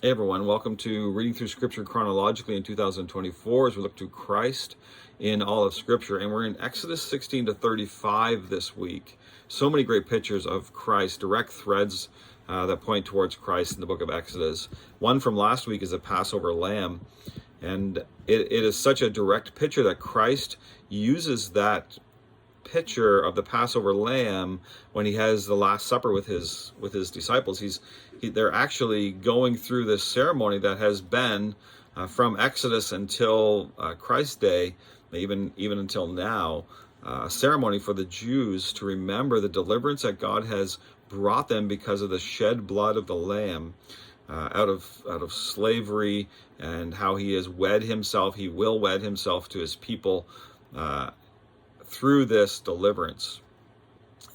Hey everyone, welcome to Reading Through Scripture Chronologically in 2024 as we look to Christ in all of Scripture. And we're in Exodus 16 to 35 this week. So many great pictures of Christ, direct threads that point towards Christ in the book of Exodus. One from last week is the Passover Lamb. And it is such a direct picture that Christ uses that picture of the Passover lamb when he has the Last Supper with his disciples. They're actually going through this ceremony that has been from Exodus until Christ's day, even until now, a ceremony for the Jews to remember the deliverance that God has brought them because of the shed blood of the lamb. Out of slavery, and how he has he will wed himself to his people through this deliverance.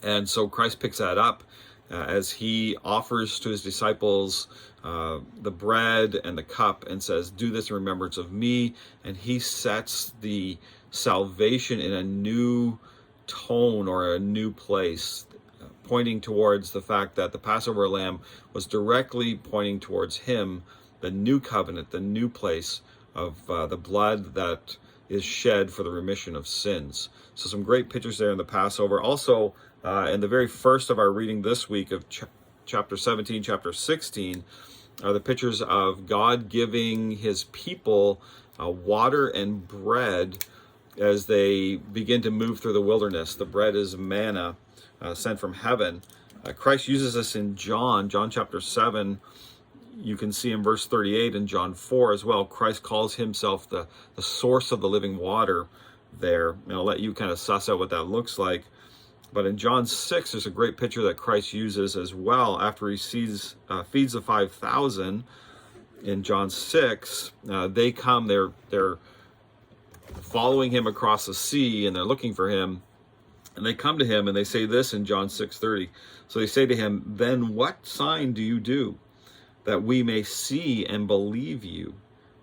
And so Christ picks that up as he offers to his disciples the bread and the cup and says, "Do this in remembrance of me." And he sets the salvation in a new tone or a new place, pointing towards the fact that the Passover lamb was directly pointing towards him, the new covenant, the new place of the blood that is shed for the remission of sins. So some great pictures there in the Passover. Also, in the very first of our reading this week of chapter 17, chapter 16, are the pictures of God giving his people water and bread as they begin to move through the wilderness. The bread is manna sent from heaven. Christ uses this in John chapter 7. You can see in verse 38 and John 4 as well. Christ calls himself the source of the living water there. And I'll let you kind of suss out what that looks like. But in John 6, there's a great picture that Christ uses as well after he feeds the 5,000. In John 6, they come, they're following him across the sea, and they're looking for him. And they come to him and they say this in John 6:30. So they say to him, "Then what sign do you do, that we may see and believe you?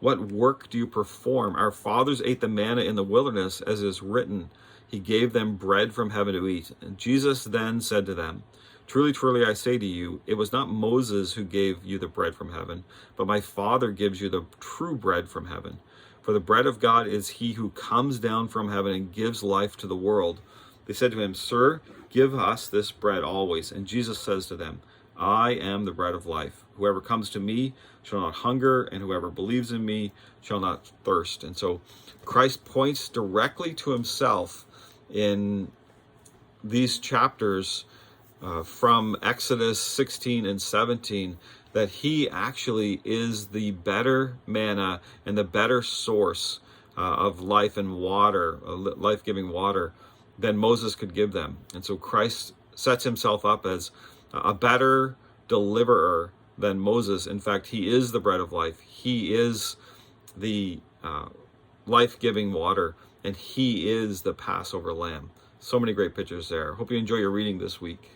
What work do you perform? Our fathers ate the manna in the wilderness, as is written, he gave them bread from heaven to eat." And Jesus then said to them, "Truly, truly, I say to you, it was not Moses who gave you the bread from heaven, but my Father gives you the true bread from heaven. For the bread of God is he who comes down from heaven and gives life to the world." They said to him, "Sir, give us this bread always." And Jesus says to them, "I am the bread of life. Whoever comes to me shall not hunger, and whoever believes in me shall not thirst." And so Christ points directly to himself in these chapters from Exodus 16 and 17, that he actually is the better manna and the better source of life and water, life-giving water, than Moses could give them. And so Christ sets himself up as a better deliverer than Moses. In fact, he is the bread of life. He is the life-giving water, and he is the Passover lamb. So many great pictures there. Hope you enjoy your reading this week.